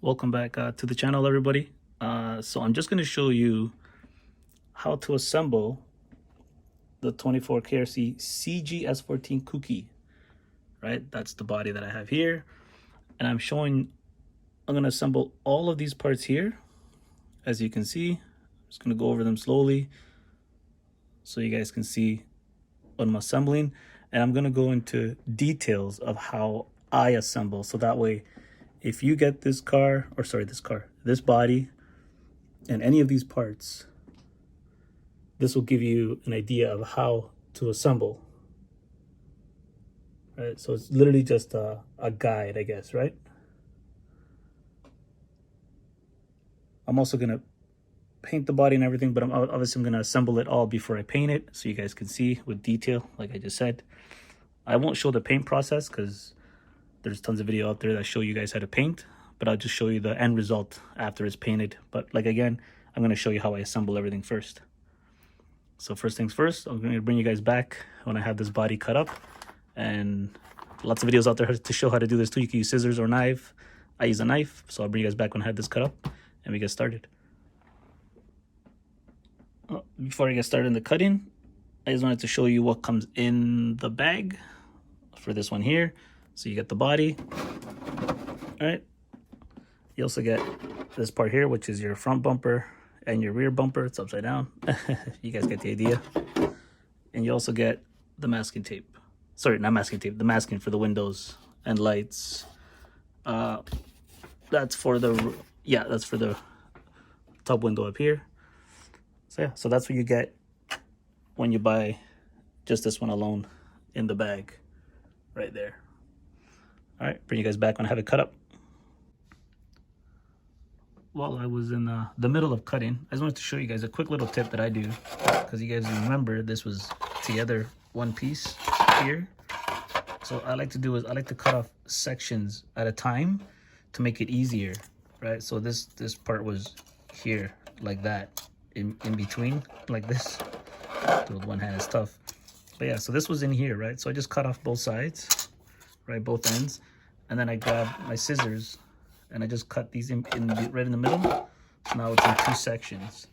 Welcome back to the channel, everybody. So I'm just going to show you how to assemble the 24 KRC Seiji S14 Kouki. Right, that's the body that I have here, and I'm going to assemble all of these parts here. As you can see, I'm just going to go over them slowly so you guys can see what I'm assembling, and I'm going to go into details of how I assemble, so that way if you get this body and any of these parts, this will give you an idea of how to assemble. Right, so it's literally just a guide, I guess, right? I'm also gonna paint the body and everything, but I'm gonna assemble it all before I paint it, so you guys can see with detail, like I just said. I won't show the paint process because there's tons of video out there that show you guys how to paint, but I'll just show you the end result after it's painted. But like, again, I'm going to show you how I assemble everything first. So first things first, I'm going to bring you guys back when I have this body cut up, and lots of videos out there to show how to do this too. You can use scissors or knife. I use a knife, so I'll bring you guys back when I have this cut up and we get started. Before I get started in the cutting, I just wanted to show you what comes in the bag for this one here. So you get the body, all right? You also get this part here, which is your front bumper and your rear bumper. It's upside down. You guys get the idea. And you also get the masking tape. Sorry, not masking tape, the masking for the windows and lights. That's for the top window up here. So yeah, so that's what you get when you buy just this one alone in the bag right there. All right, bring you guys back when I have it cut up. While I was in the middle of cutting, I just wanted to show you guys a quick little tip that I do, because you guys remember this was together one piece here. So I like to do is I like to cut off sections at a time to make it easier, right? So this part was here like that, in between like this. With one hand is tough, but yeah. So this was in here, right? So I just cut off both sides, right, both ends, and then I grabbed my scissors and I just cut these right in the middle. So now it's in two sections,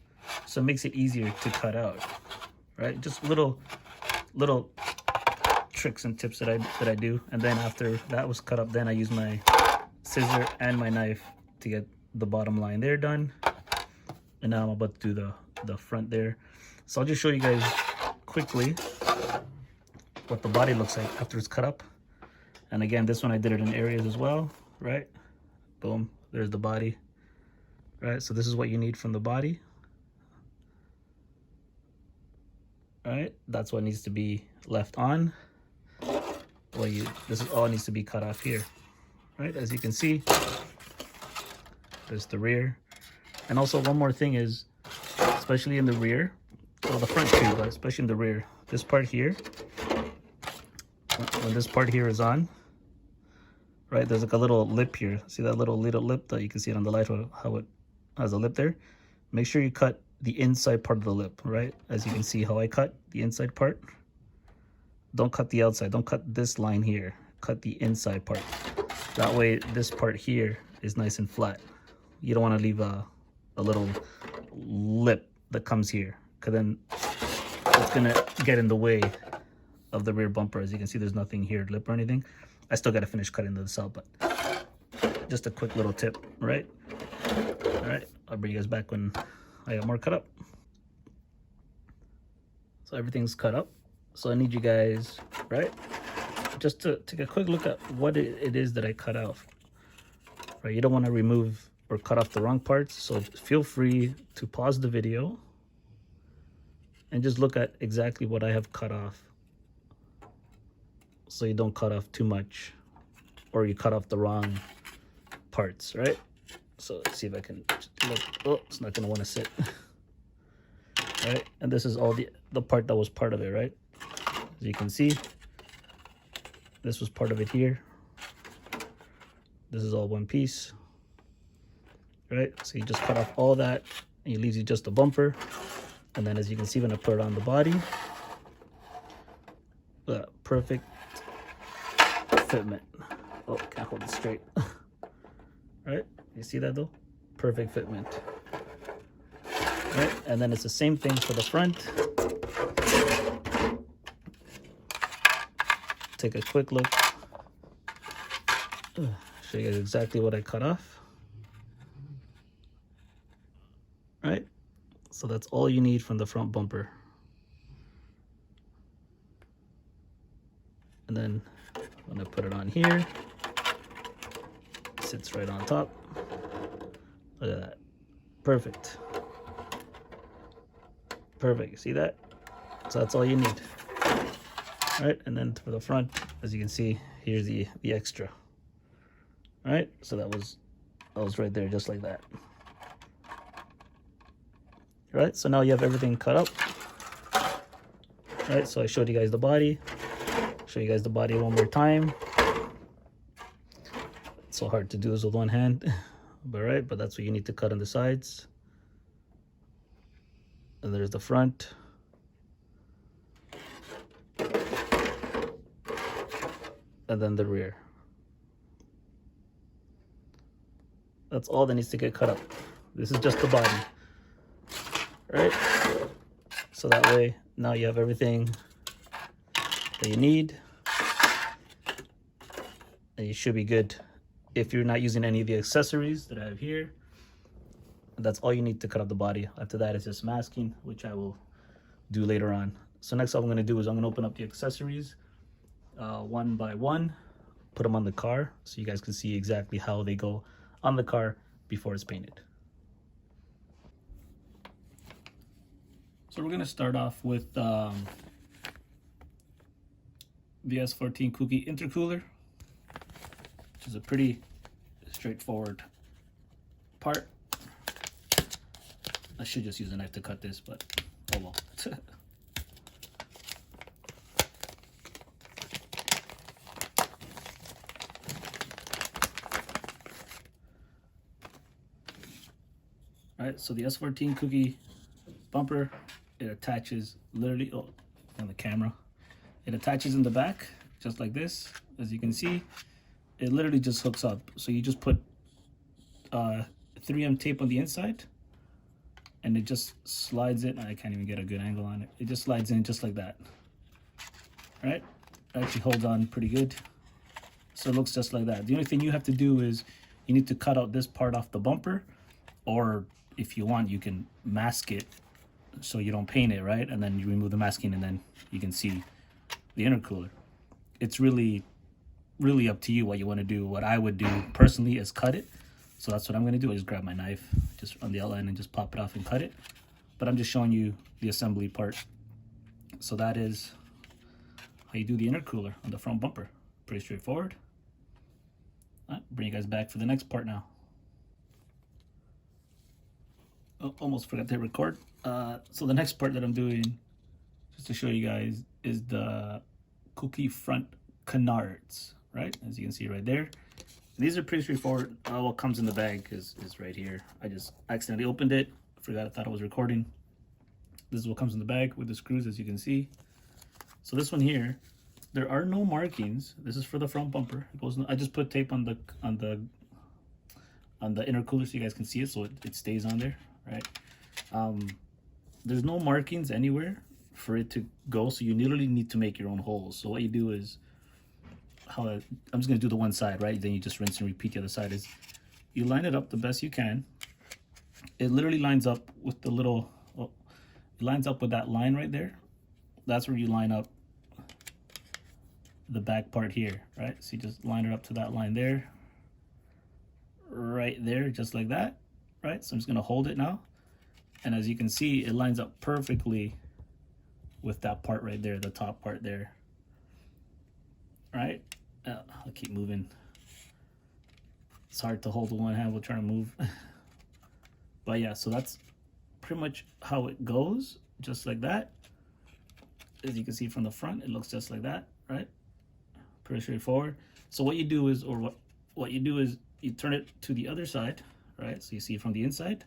so it makes it easier to cut out, right? Just little tricks and tips that I do. And then after that was cut up, then I use my scissor and my knife to get the bottom line there done. And now I'm about to do the front there. So I'll just show you guys quickly what the body looks like after it's cut up. And again, this one I did it in areas as well, right? Boom, there's the body, right? So this is what you need from the body, right? That's what needs to be left on. Well, this is all needs to be cut off here, right? As you can see, there's the rear. And also one more thing is, especially in the rear, well, the front too, but especially in the rear, this part here, when this part here is on, right, there's like a little lip here. See that little lip that you can see it on the light, how it has a lip there? Make sure you cut the inside part of the lip, right? As you can see how I cut the inside part. Don't cut the outside. Don't cut this line here. Cut the inside part. That way this part here is nice and flat. You don't want to leave a little lip that comes here, because then it's gonna get in the way of the rear bumper. As you can see, there's nothing here, lip or anything. I still got to finish cutting this out, but just a quick little tip, right? All right, I'll bring you guys back when I got more cut up. So everything's cut up. So I need you guys, right, just to take a quick look at what it is that I cut out, right? You don't want to remove or cut off the wrong parts, so feel free to pause the video and just look at exactly what I have cut off, so you don't cut off too much or you cut off the wrong parts, right? So let's see if I can look. Oh, it's not gonna want to sit. Right, and this is all the part that was part of it, right? As you can see, this was part of it here. This is all one piece, right? So you just cut off all that and it leaves you just the bumper. And then as you can see, when I put it on the body, perfect fitment. Oh, can't hold it straight. Right? You see that though? Perfect fitment. Right, and then it's the same thing for the front. Take a quick look. Show you guys exactly what I cut off. Right, so that's all you need from the front bumper. And then when I put it on here, it sits right on top. Look at that. Perfect. Perfect. See that? So that's all you need. All right, and then for the front, as you can see, here's the extra. All right, so that was right there, just like that. All right, so now you have everything cut up. All right, so I showed you guys the body. Show you guys the body one more time. It's so hard to do this with one hand, but that's what you need to cut on the sides. And there's the front. And then the rear. That's all that needs to get cut up. This is just the body. Right? So that way, now you have everything that you need. And you should be good if you're not using any of the accessories that I have here. That's all you need to cut up the body. After that, it's just masking, which I will do later on. So next what I'm going to do is I'm going to open up the accessories one by one, put them on the car so you guys can see exactly how they go on the car before it's painted. So we're going to start off with the S14 Kouki intercooler, which is a pretty straightforward part. I should just use a knife to cut this, but oh well. Alright, so the S14 Kouki bumper, it attaches literally, on the camera, it attaches in the back, just like this. As you can see, it literally just hooks up. So you just put 3M tape on the inside, and it just slides in. I can't even get a good angle on it. It just slides in just like that. All right, it actually holds on pretty good. So it looks just like that. The only thing you have to do is you need to cut out this part off the bumper, or if you want, you can mask it so you don't paint it, right? And then you remove the masking, and then you can see the intercooler. It's really up to you what you want to do. What I would do personally is cut it. So that's what I'm going to do, is grab my knife just on the outline and just pop it off and cut it. But I'm just showing you the assembly part. So that is how you do the intercooler on the front bumper. Pretty straightforward. All right, bring you guys back for the next part now. Oh, almost forgot to hit record. So the next part that I'm doing, just to show you guys, is the Kouki front canards, right? As you can see right there. These are pretty straightforward. What comes in the bag is right here. I just accidentally opened it. I thought I was recording. This is what comes in the bag with the screws, as you can see. So this one here, there are no markings. This is for the front bumper. It goes. I just put tape on the intercooler so you guys can see it, so it stays on there, right? There's no markings anywhere for it to go, so you literally need to make your own holes. So what you do is, I'm just going to do the one side, right? Then you just rinse and repeat the other side. Is you line it up the best you can. It literally lines up with the little, it lines up with that line right there. That's where you line up the back part here, right? So you just line it up to that line there, right there, just like that, right? So I'm just going to hold it now. And as you can see, it lines up perfectly with that part right there, the top part there. Right? I'll keep moving. It's hard to hold with one hand while trying to move. But yeah, so that's pretty much how it goes, just like that. As you can see from the front, it looks just like that, right? Pretty straightforward. So what you do is, what you do is you turn it to the other side, right? So you see it from the inside,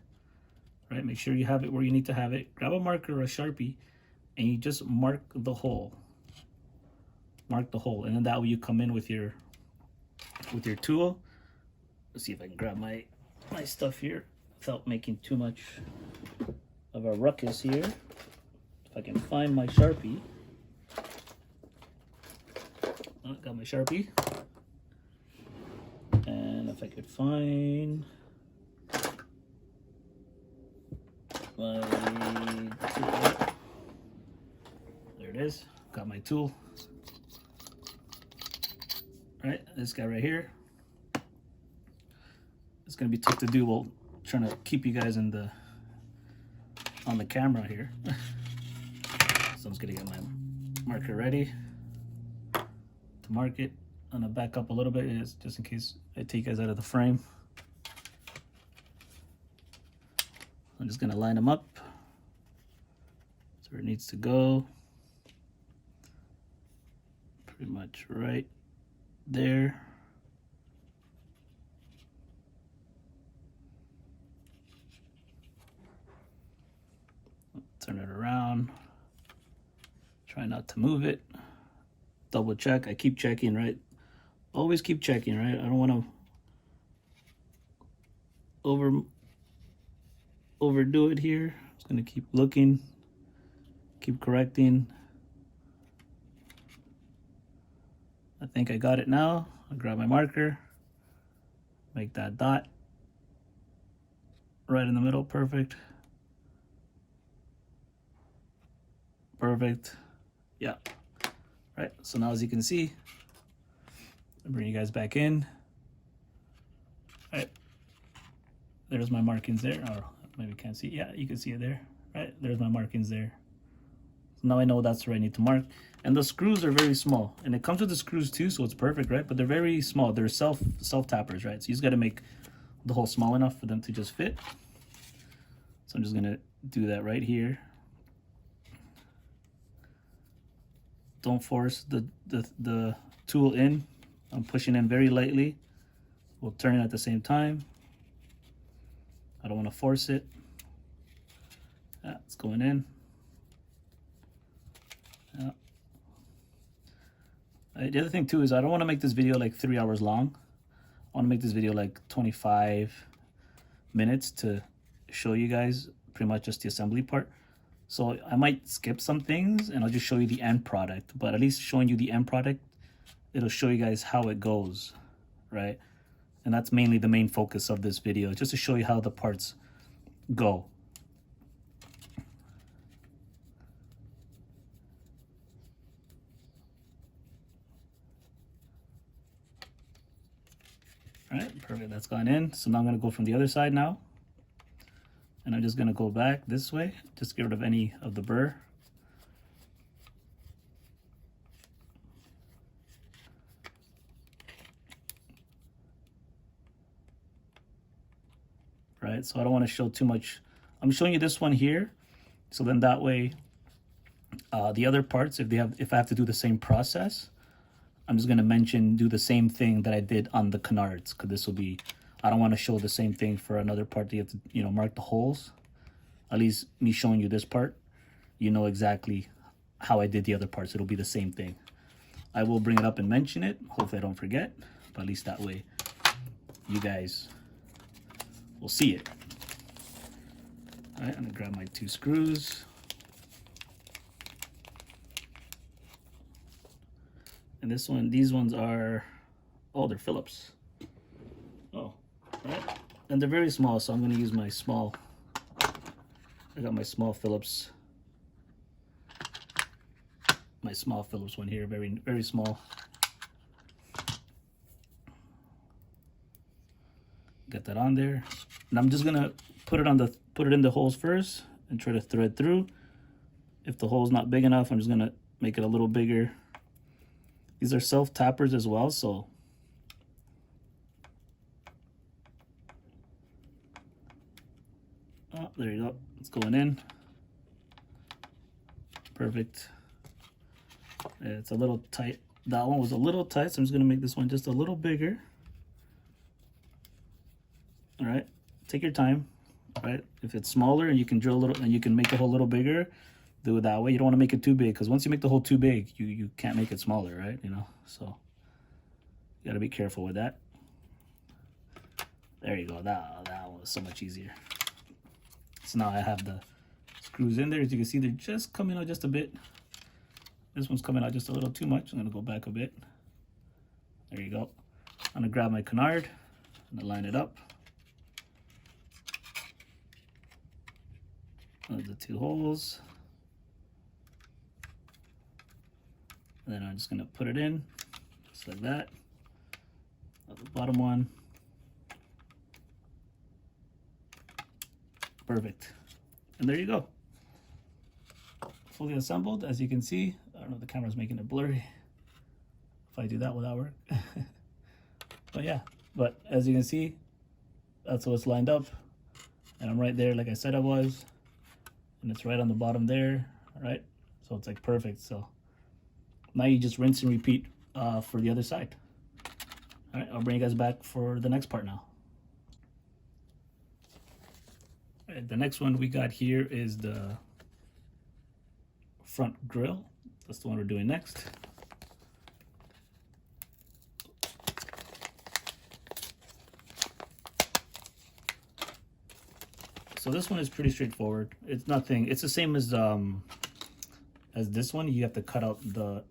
right? Make sure you have it where you need to have it. Grab a marker or a Sharpie, and you just mark the hole. Mark the hole, and then that way you come in with your tool. Let's see if I can grab my my stuff here without making too much of a ruckus here. If I can find my Sharpie. Oh, got my Sharpie. And if I could find my tool. There it is. Got my tool. All right, this guy right here. It's gonna be tough to do while trying to keep you guys on the camera here. So I'm just gonna get my marker ready to mark it. I'm gonna back up a little bit just in case I take you guys out of the frame. I'm just gonna line them up so where it needs to go. Pretty much right there. Turn it around. Try not to move it. Double check. I keep checking, right? Always keep checking, right? I don't want to overdo it here. Just gonna keep looking, keep correcting. I think I got it now. I'll grab my marker, make that dot right in the middle. Perfect. Perfect. Yeah. Right. So now, as you can see, I'll bring you guys back in. All right. There's my markings there. Or maybe you can't see. Yeah, you can see it there. Right. There's my markings there. So now I know that's where I need to mark. And the screws are very small, and it comes with the screws too, so it's perfect, right? But they're very small. They're self tappers, right? So you just got to make the hole small enough for them to just fit. So I'm just gonna do that right here. Don't force the tool in. I'm pushing in very lightly. We'll turn it at the same time. I don't want to force it. Yeah, it's going in. Yeah. The other thing too is I don't want to make this video like 3 hours long. I want to make this video like 25 minutes to show you guys pretty much just the assembly part. So I might skip some things and I'll just show you the end product, but at least showing you the end product, it'll show you guys how it goes, right? And that's mainly the main focus of this video, just to show you how the parts go. All right, perfect, that's gone in. So now I'm gonna go from the other side now. And I'm just gonna go back this way, just get rid of any of the burr. Right, so I don't wanna show too much. I'm showing you this one here, so then that way, the other parts, if I have to do the same process, I'm just gonna do the same thing that I did on the canards, because this will be, I don't want to show the same thing for another part that you have to, mark the holes. At least me showing you this part, you know exactly how I did the other parts. It'll be the same thing. I will bring it up and mention it. Hopefully I don't forget, but at least that way you guys will see it. All right, I'm gonna grab my 2 screws. And these ones are, oh, they're Phillips. Oh, right. And they're very small, so I'm gonna use my small, I got my small Phillips. My small Phillips one here, very, very small. Get that on there. And I'm just gonna put it in the holes first and try to thread through. If the hole's not big enough, I'm just gonna make it a little bigger. These are self tappers as well, so oh, there you go. It's going in. Perfect. It's a little tight. That one was a little tight, so I'm just gonna make this one just a little bigger. All right, take your time. All right, if it's smaller and you can drill a little and you can make the hole a little bigger, do it that way. You don't want to make it too big, because once you make the hole too big, you can't make it smaller, right? So you got to be careful with that. There you go. That it's so much easier. So now I have the screws in there. As you can see, they're just coming out just a bit. This one's coming out just a little too much. I'm gonna go back a bit. There you go. I'm gonna grab my canard and line it up. There's the two holes. And then I'm just gonna put it in, just like that. The bottom one. Perfect. And there you go. Fully assembled, as you can see. I don't know if the camera's making it blurry. If I do that, will that work? But yeah, but as you can see, that's how it's lined up. And I'm right there like I said I was. And it's right on the bottom there, all right? So it's like perfect. So now you just rinse and repeat for the other side. All right, I'll bring you guys back for the next part now. All right, the next one we got here is the front grill. That's the one we're doing next. So this one is pretty straightforward. It's nothing. It's the same as this one. You have to cut out the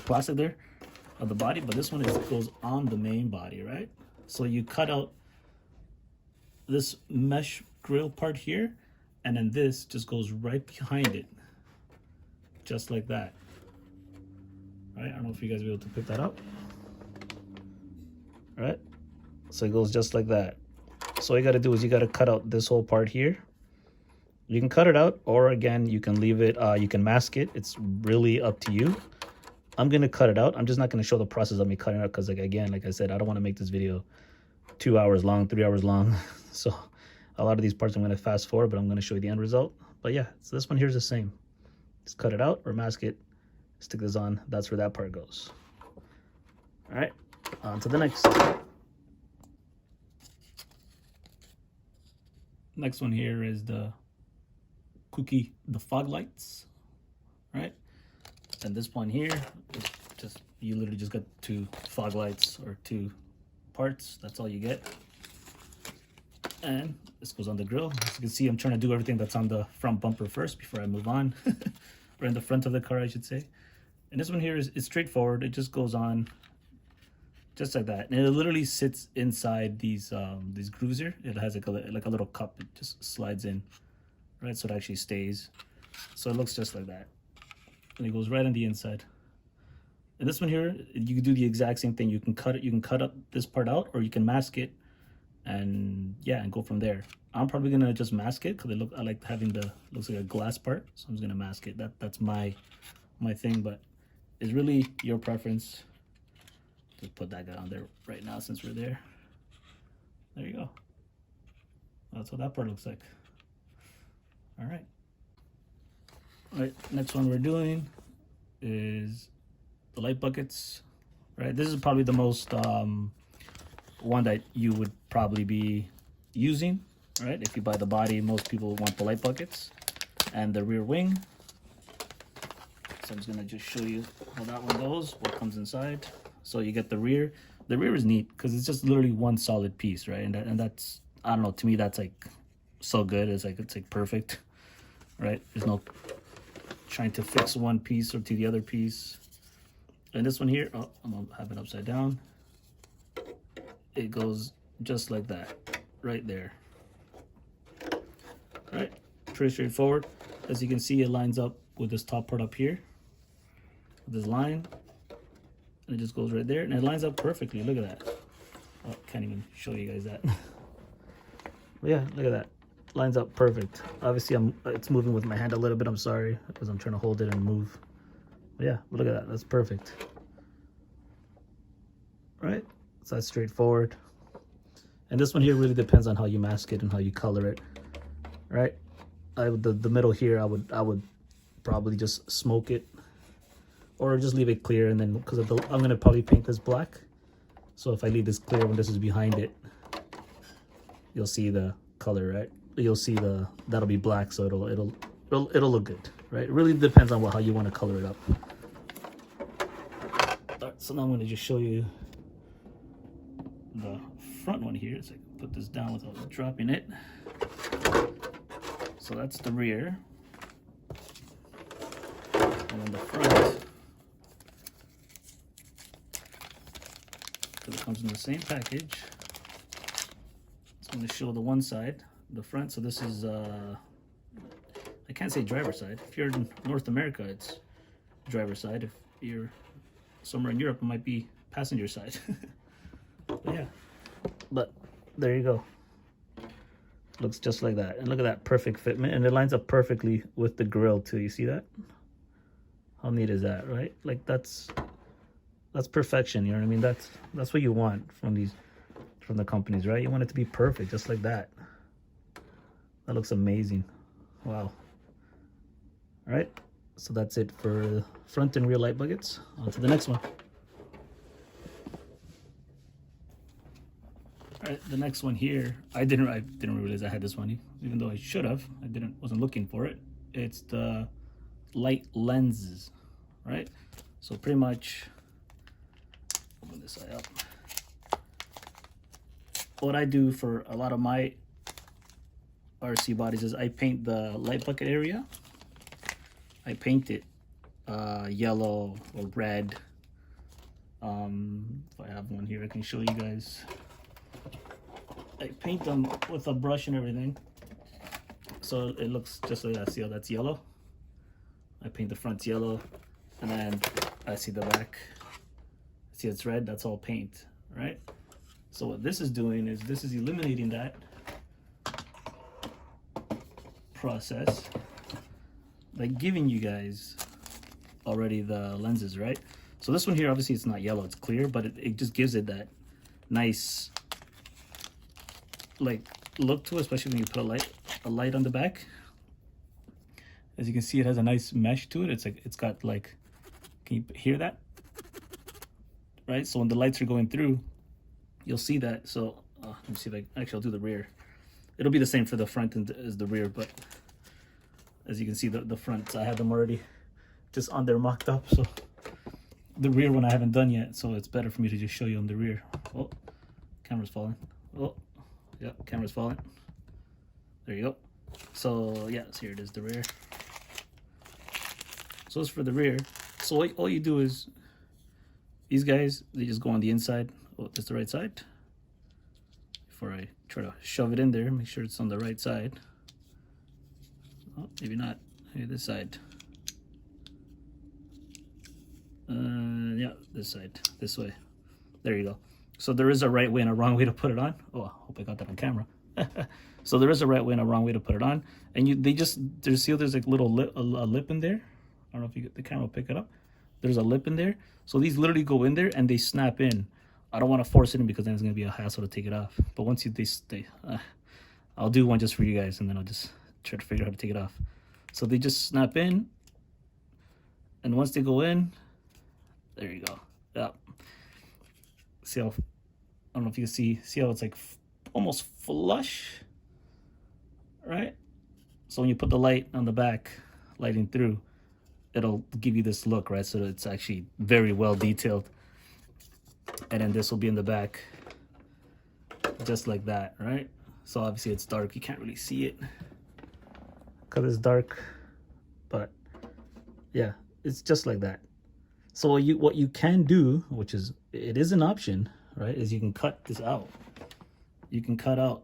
plastic there of the body, but this one goes on the main body, right? So you cut out this mesh grill part here, and then this just goes right behind it, just like that. All right, I don't know if you guys will be able to pick that up. All right, so it goes just like that. So all you got to do is you got to cut out this whole part here. You can cut it out, or again, you can leave it, you can mask it. It's really up to you. I'm going to cut it out. I'm just not going to show the process of me cutting it out because, like, again, like I said, I don't want to make this video 2 hours long, 3 hours long. So a lot of these parts I'm going to fast forward, but I'm going to show you the end result. But yeah, so this one here is the same. Just cut it out or mask it, stick this on. That's where that part goes. All right, on to the next. Next one here is the Kouki, the fog lights, right? And this one here is just, you literally just got 2 fog lights or 2 parts. That's all you get. And this goes on the grill. As you can see, I'm trying to do everything that's on the front bumper first before I move on. Or in the front of the car, I should say. And this one here is straightforward. It just goes on just like that. And it literally sits inside these grooves here. It has like a little cup. It just slides in, right? So it actually stays. So it looks just like that. And it goes right on the inside. And this one here, you can do the exact same thing. You can cut it. You can cut up this part out, or you can mask it, and yeah, and go from there. I'm probably gonna just mask it because I like having the, looks like a glass part. So I'm just gonna mask it. That's my thing, but it's really your preference. Just put that guy on there right now since we're there. There you go. That's what that part looks like. All right. All right, next one we're doing is the light buckets, right? This is probably the most one that you would probably be using, right? If you buy the body, most people want the light buckets and the rear wing. So I'm just gonna just show you how that one goes, what comes inside. So you get the rear. The rear is neat because it's just literally one solid piece, right? And that's, I don't know, to me that's like so good. It's like perfect, right? There's no trying to fix one piece or to the other piece. And this one here, oh, I'm gonna have it upside down. It goes just like that, right there. Right, pretty straightforward. As you can see, it lines up with this top part up here, this line, and it just goes right there, and it lines up perfectly. Look at that. Oh, can't even show you guys that. But yeah, look at that. Lines up perfect. Obviously, it's moving with my hand a little bit. I'm sorry, because I'm trying to hold it and move. But yeah, look at that. That's perfect. Right? So that's straightforward. And this one here really depends on how you mask it and how you color it. Right? The middle here, I would probably just smoke it, or just leave it clear, and then because I'm gonna probably paint this black. So if I leave this clear when this is behind it, you'll see the color, right? You'll see that'll be black, so it'll look good, right? It really depends on how you want to color it up. All right, so now I'm gonna just show you the front one here. So I can put this down without dropping it. So that's the rear. And then the front, because it comes in the same package, it's going to show the one side, the front. So this is, I can't say driver side. If you're in North America, it's driver side. If you're somewhere in Europe, it might be passenger side. But yeah, but there you go. Looks just like that. And look at that perfect fitment. And it lines up perfectly with the grill too. You see that? How neat is that, right? Like that's perfection, you know what I mean? That's what you want from the companies, right? You want it to be perfect, just like that. That looks amazing. Wow. All right, so that's it for front and rear light buckets. On to the next one. All right, the next one here, I didn't realize I had this one, even though I should have. Wasn't looking for it. It's the light lenses, right? So pretty much, open this side up. What I do for a lot of my RC bodies is I paint the light bucket area. I paint it yellow or red. If I have one here, I can show you guys. I paint them with a brush and everything, so it looks just like that. See how that's yellow? I paint the front yellow, and then I see the back. See it's red, that's all paint, right? So what this is doing is this is eliminating that process by giving you guys already the lenses, right? So this one here, obviously it's not yellow, it's clear, but it just gives it that nice like look to it, especially when you put a light on the back. As you can see, it has a nice mesh to it. It's got like, can you hear that? Right, so when the lights are going through, you'll see that. So let me see if actually I'll do the rear. It'll be the same for the front as the rear, but as you can see, the front, I have them already just on there mocked up. So the rear one I haven't done yet, so it's better for me to just show you on the rear. Oh, camera's falling. Oh, yeah, camera's falling. There you go. So yeah, so here it is, the rear. So it's for the rear. So all you do is, these guys, they just go on the inside. Oh, that's the right side. Before I try to shove it in there, make sure it's on the right side. Oh, maybe not. Maybe this side. Yeah, this side, this way. There you go. So there is a right way and a wrong way to put it on. Oh, I hope I got that on camera. So there is a right way and a wrong way to put it on. And there's like little lip in there. I don't know if the camera will pick it up. There's a lip in there. So these literally go in there and they snap in. I don't want to force it in because then it's going to be a hassle to take it off. But once I'll do one just for you guys, and then I'll just try to figure out how to take it off. So they just snap in. And once they go in, there you go. Yeah. See how, I don't know if you can see how it's like almost flush, right? So when you put the light on the back, lighting through, it'll give you this look, right? So it's actually very well detailed. And then this will be in the back, just like that, right? So obviously it's dark, you can't really see it because it's dark, but yeah, it's just like that. So what you can do, which is, it is an option, right, is you can cut this out. You can cut out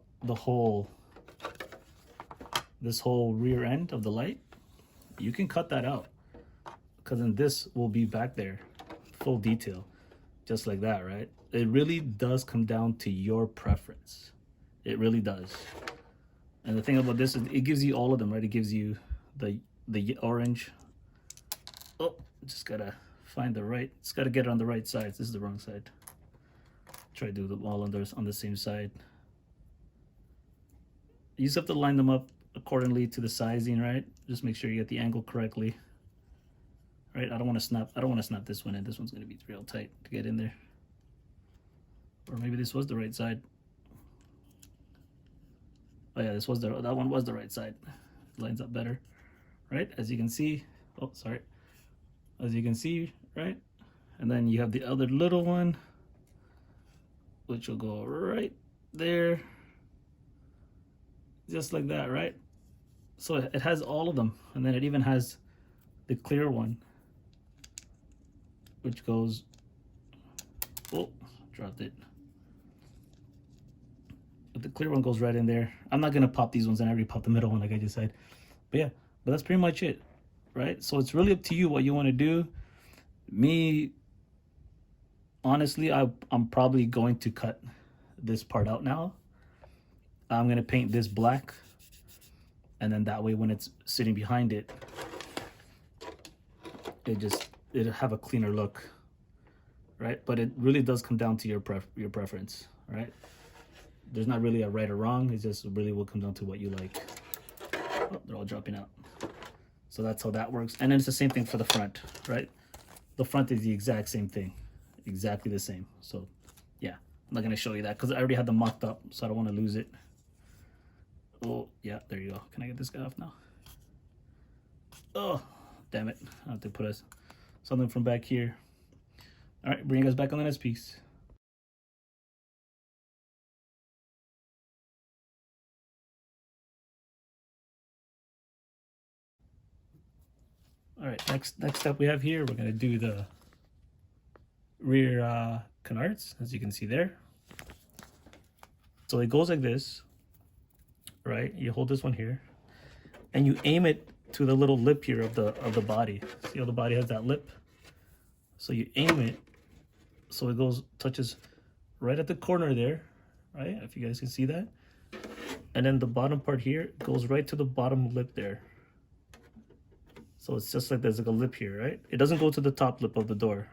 this whole rear end of the light. You can cut that out, because then this will be back there, full detail, just like that, right? It really does come down to your preference. It really does. And the thing about this is it gives you all of them, right? It gives you the orange. Oh, just gotta find the right, it's gotta get it on the right side. This is the wrong side. Try to do them all on the same side. You just have to line them up accordingly to the sizing, right? Just make sure you get the angle correctly. Right, I don't want to snap this one in. This one's going to be real tight to get in there. Or maybe this was the right side. Oh yeah, that one was the right side. Lines up better, right? As you can see. Oh, sorry. As you can see, right? And then you have the other little one. which will go right there, just like that, right? So it has all of them, and then it even has the clear one, which goes, oh, dropped it. But the clear one goes right in there. I'm not gonna pop these ones, and I already popped the middle one, like I just said. But yeah, but that's pretty much it, right? So it's really up to you what you want to do. Me, honestly, I'm probably going to cut this part out now. I'm gonna paint this black, and then that way when it's sitting behind it, it'll have a cleaner look, right? But it really does come down to your preference, right? There's not really a right or wrong. It just really will come down to what you like. Oh, they're all dropping out. So that's how that works. And then it's the same thing for the front, right? The front is the exact same thing, exactly the same. So yeah, I'm not gonna show you that because I already had them mocked up, so I don't want to lose it. Oh yeah, there you go. Can I get this guy off now? Oh, damn it. I have to put something from back here. All right, bring you guys back on the next piece. All right, next step we have here, we're gonna do the rear canards, as you can see there. So it goes like this, right? You hold this one here, and you aim it to the little lip here of the body. See how the body has that lip? So you aim it, so it touches right at the corner there, right? If you guys can see that. And then the bottom part here goes right to the bottom lip there. So it's just like there's like a lip here, right? It doesn't go to the top lip of the door,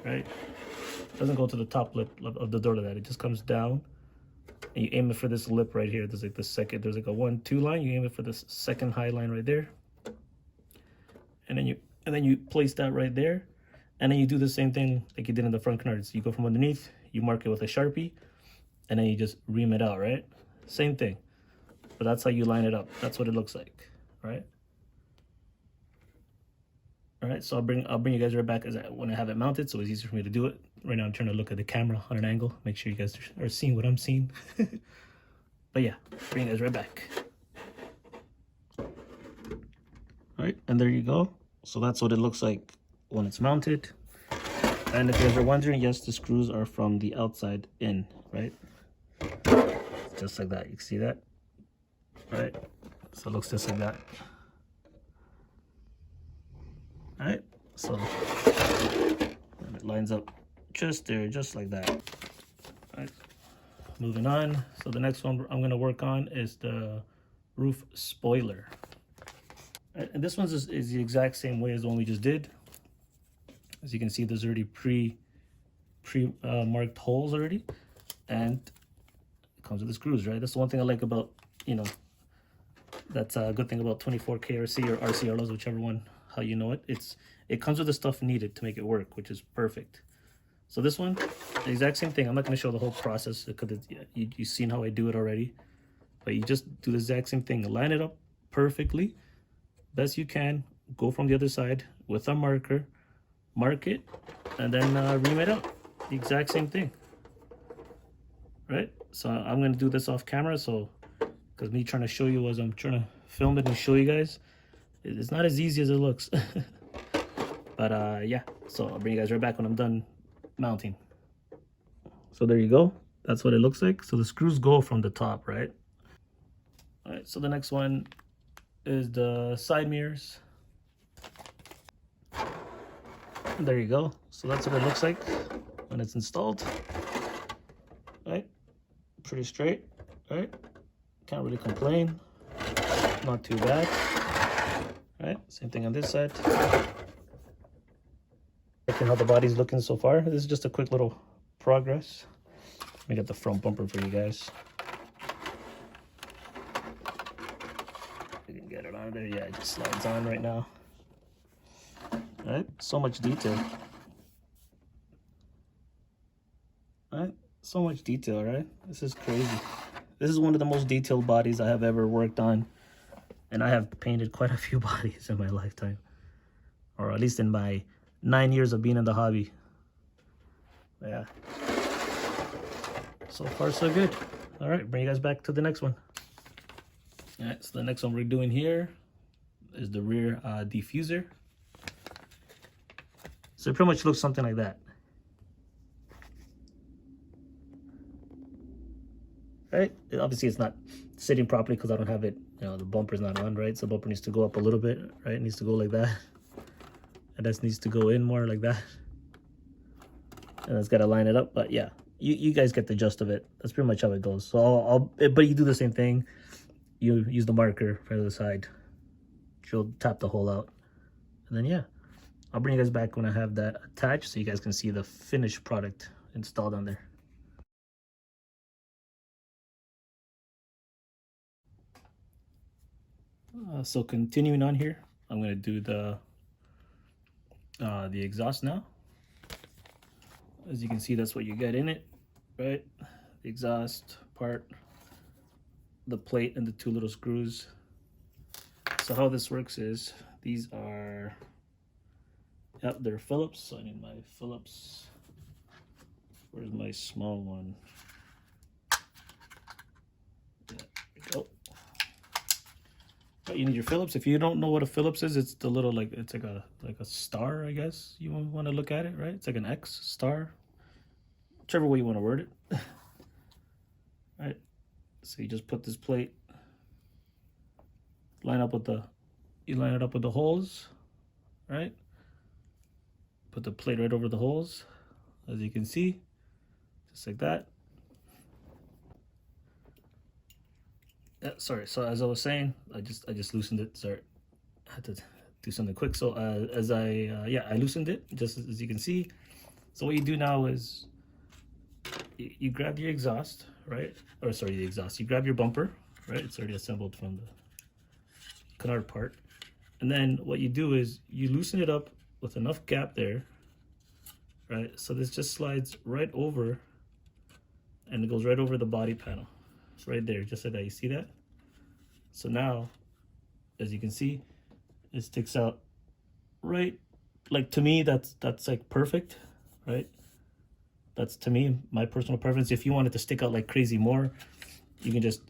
right? It doesn't go to the top lip of the door to that. It just comes down, and you aim it for this lip right here. There's like the second, there's like a 1-2 line. You aim it for this second high line right there, and then you place that right there, and then you do the same thing like you did in the front canards. You go from underneath, you mark it with a Sharpie, and then you just ream it out, right? Same thing, but that's how you line it up. That's what it looks like, right? All right, so I'll bring you guys right back when I have it mounted, so it's easier for me to do it. Right now I'm trying to look at the camera on an angle, make sure you guys are seeing what I'm seeing. But yeah, bring you guys right back. All right, and there you go. So that's what it looks like when it's mounted. And if you guys are wondering, yes, the screws are from the outside in, right? Just like that, you can see that, right? So it looks just like that. All right, so and it lines up just there, just like that. All right, moving on. So the next one I'm gonna work on is the roof spoiler. All right, and this one's is the exact same way as the one we just did. As you can see, there's already marked holes already, and it comes with the screws, right? That's the one thing I like about, that's a good thing about 24 KRC or RCRLs, whichever one, how you know it. It comes with the stuff needed to make it work, which is perfect. So this one, the exact same thing. I'm not going to show the whole process because you've seen how I do it already. But you just do the exact same thing. Line it up perfectly, best you can. Go from the other side with a marker, mark it, and then ream it out. The exact same thing, right? So I'm going to do this off camera, so because me trying to show you as I'm trying to film it and show you guys, it's not as easy as it looks. But yeah, so I'll bring you guys right back when I'm done mounting. So there you go. That's what it looks like. So the screws go from the top, right? All right, so the next one is the side mirrors. And there you go. So that's what it looks like when it's installed. Right? Pretty straight, right? Can't really complain. Not too bad. Right? Same thing on this side. Looking how the body's looking so far. This is just a quick little progress. Let me get the front bumper for you guys. You can get it on there. Yeah, it just slides on right now. All right, so much detail. All right, so much detail, right? This is crazy. This is one of the most detailed bodies I have ever worked on. And I have painted quite a few bodies in my lifetime. Or at least in my 9 years of being in the hobby. Yeah. So far so good. All right, bring you guys back to the next one. All right, so the next one we're doing here is the rear diffuser. So it pretty much looks something like that. Right? Obviously it's not sitting properly because I don't have it, you know, the bumper's not on, right? So the bumper needs to go up a little bit, right? It needs to go like that. And this needs to go in more like that. And it's got to line it up. But yeah, you guys get the gist of it. That's pretty much how it goes. So but you do the same thing. You use the marker for the other side. You'll tap the hole out. And then yeah, I'll bring you guys back when I have that attached so you guys can see the finished product installed on there. So continuing on here, I'm going to do the exhaust now. As you can see, that's what you get in it, right? The exhaust part, the plate, and the two little screws. So how this works is these are, yep, they're Phillips. So I need my Phillips. Where's my small one? There we go. But you need your Phillips. If you don't know what a Phillips is, it's the little, like, it's like a star, I guess you want to look at it, right? It's like an X star, whichever way you want to word it. Right, so you just put this plate, you line it up with the holes, right? Put the plate right over the holes, as you can see, just like that. Yeah, sorry, so as I was saying, I just loosened it. Sorry, I had to do something quick. So I loosened it, just as you can see. So what you do now is you grab your exhaust, right? Or sorry, the exhaust. You grab your bumper, right? It's already assembled from the canard part. And then what you do is you loosen it up with enough gap there, right? So this just slides right over, and it goes right over the body panel. It's right there, just like that. You see that? So now, as you can see, it sticks out right, like, to me, that's like perfect, right? That's, to me, my personal preference. If you want it to stick out like crazy more, you can just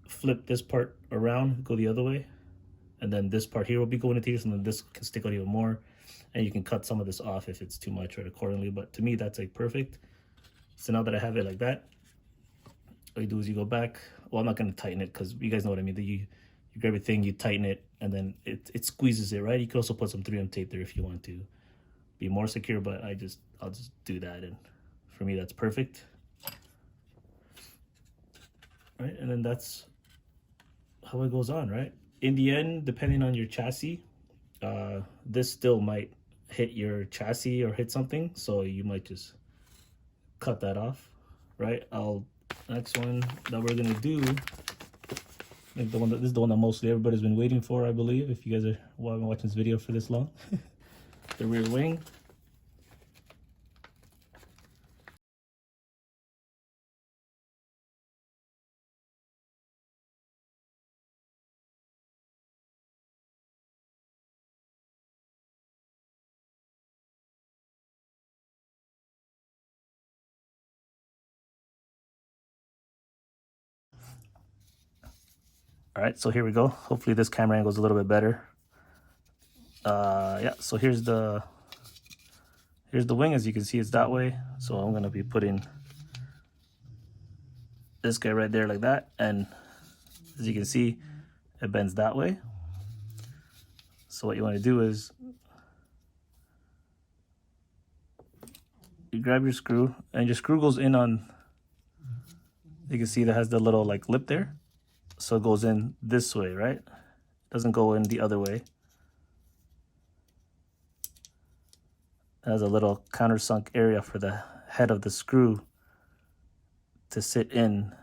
flip this part around, go the other way, and then this part here will be going into this, and then this can stick out even more, and you can cut some of this off if it's too much, right, accordingly. But to me, that's like perfect. So now that I have it like that, all you do is you go back. Well, I'm not going to tighten it because you guys know what I mean. You grab a thing, you tighten it, and then it squeezes it, right? You can also put some 3M tape there if you want to be more secure, but I'll just do that, and for me that's perfect, right? And then that's how it goes on, right? In the end, depending on your chassis, this still might hit your chassis or hit something, so you might just cut that off, right? Next one that we're gonna do, like this is the one that mostly everybody's been waiting for, I believe, if you guys are been watching this video for this long. The rear wing. All right, so here we go. Hopefully this camera angle is a little bit better. Yeah, so here's the wing. As you can see, it's that way. So I'm gonna be putting this guy right there like that, and as you can see, it bends that way. So what you want to do is you grab your screw, and your screw goes in on, you can see that has the little like lip there. So it goes in this way, right? It doesn't go in the other way. It has a little countersunk area for the head of the screw to sit in.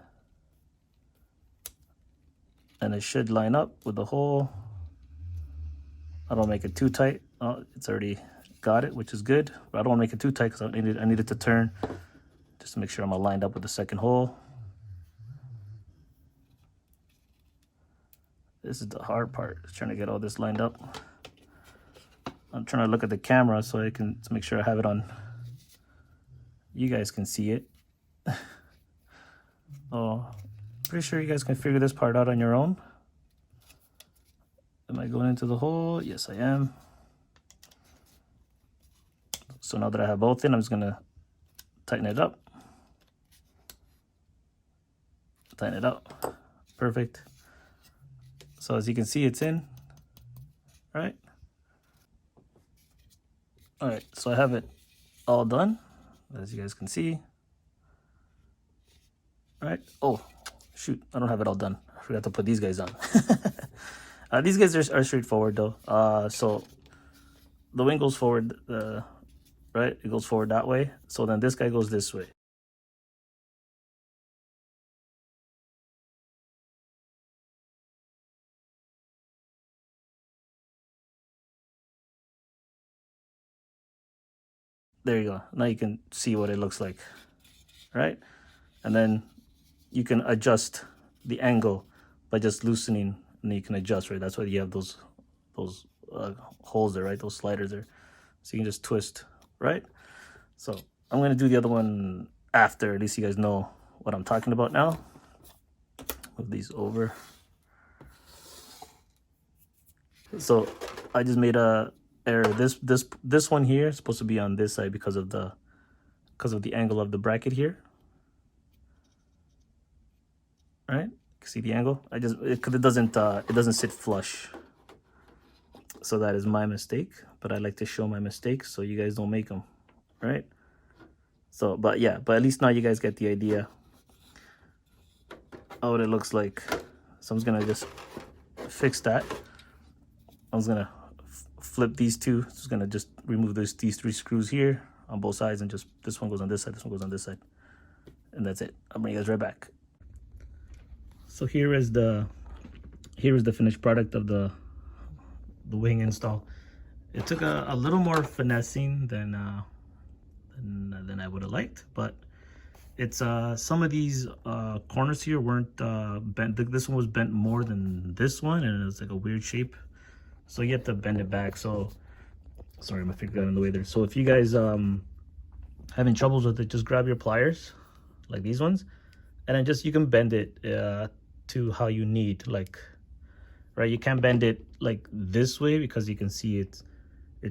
And it should line up with the hole. I don't make it too tight. Oh, it's already got it, which is good. But I don't want to make it too tight because I need it to turn, just to make sure I'm aligned up with the second hole. This is the hard part, is trying to get all this lined up. I'm trying to look at the camera so to make sure I have it on. You guys can see it. Oh, pretty sure you guys can figure this part out on your own. Am I going into the hole? Yes, I am. So now that I have both in, I'm just gonna tighten it up. Tighten it up. Perfect. So as you can see, it's in, right? All right, so I have it all done, as you guys can see. All right. Oh, shoot, I don't have it all done. I forgot to put these guys on. These guys are straightforward though. So the wing goes forward, right? It goes forward that way. So then this guy goes this way. There you go. Now you can see what it looks like, right? And then you can adjust the angle by just loosening, and then you can adjust, right? That's why you have those holes there, right? Those sliders there. So you can just twist, right? So I'm gonna do the other one after. At least you guys know what I'm talking about now. Move these over. So I just made a error. This one here is supposed to be on this side because of the angle of the bracket here. Right? See the angle? Because it doesn't sit flush. So that is my mistake. But I like to show my mistakes so you guys don't make them. Right? So, but yeah, but at least now you guys get the idea of what it looks like. So I'm just gonna just fix that. I'm just gonna flip these two. Just gonna just remove these 3 screws here on both sides, and just this one goes on this side, this one goes on this side, and that's it. I'll bring you guys right back. So here is the finished product of the wing install. It took a little more finessing than I would have liked, but it's some of these corners here weren't bent. This one was bent more than this one, and it was like a weird shape, so you have to bend it back. So sorry, my finger got in the way there. So if you guys having troubles with it, just grab your pliers like these ones, and then you can bend it to how you need, like, right? You can't bend it like this way because you can see it's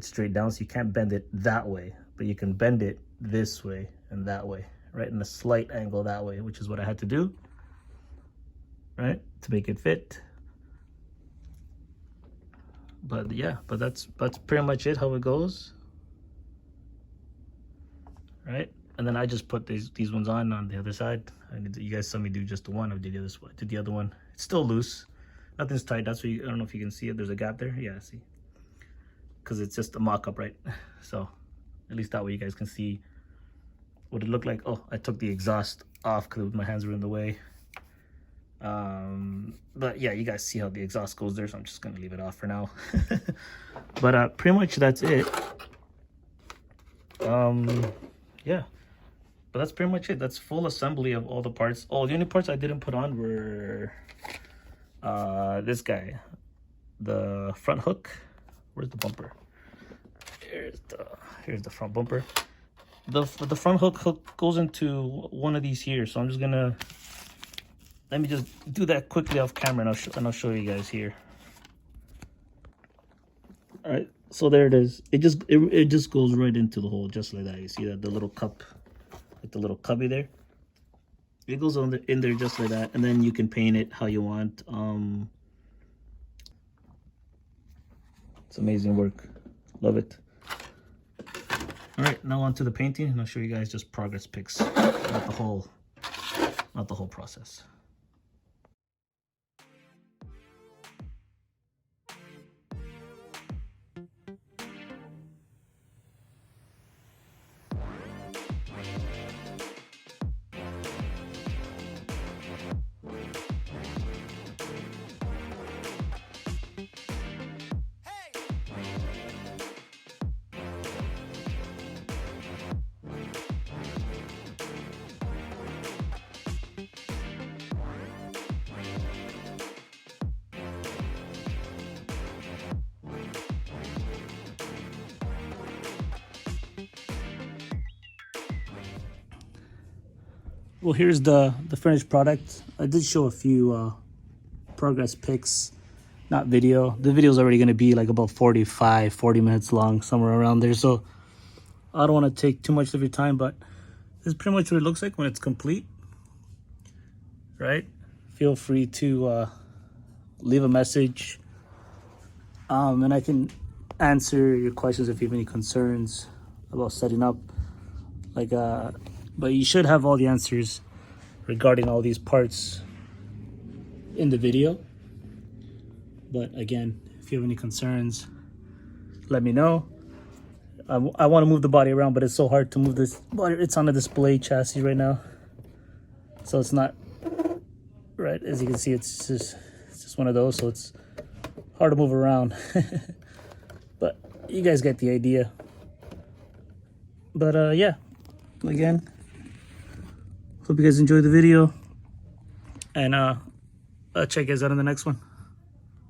straight down, so you can't bend it that way, but you can bend it this way and that way, right? In a slight angle that way, which is what I had to do, right, to make it fit. But yeah, but that's pretty much it, how it goes, right? And then I just put these ones on the other side. You guys saw me do just the one. I did the other one. It's still loose, nothing's tight. That's why I don't know if you can see it. There's a gap there. Yeah, see, because it's just a mock-up, right? So at least that way you guys can see what it looked like. Oh, I took the exhaust off because my hands were in the way. But yeah, you guys see how the exhaust goes there, so I'm just gonna leave it off for now. But pretty much that's it. Yeah, but that's pretty much it. That's full assembly of all the parts. Oh, the only parts I didn't put on were this guy, the front hook. Where's the bumper? Here's the front bumper. The front hook goes into one of these here, so I'm just gonna, let me just do that quickly off camera, and I'll show you guys here. All right, so there it is. It just goes right into the hole, just like that. You see that, the little cup, like the little cubby there. It goes in there just like that, and then you can paint it how you want. It's amazing work, love it. All right, now on to the painting, and I'll show you guys just progress pics, not the whole process. Well, here's the finished product. I did show a few progress pics, not video. The video is already going to be like about 40 minutes long, somewhere around there. So I don't want to take too much of your time, but this is pretty much what it looks like when it's complete, right? Feel free to leave a message, and I can answer your questions if you have any concerns about setting up. But you should have all the answers regarding all these parts in the video. But again, if you have any concerns, let me know. I want to move the body around, but it's so hard to move this body. It's on a display chassis right now, so it's not right. As you can see, it's just one of those, so it's hard to move around. But you guys get the idea. But yeah, again, hope you guys enjoyed the video, and I'll check you guys out in the next one.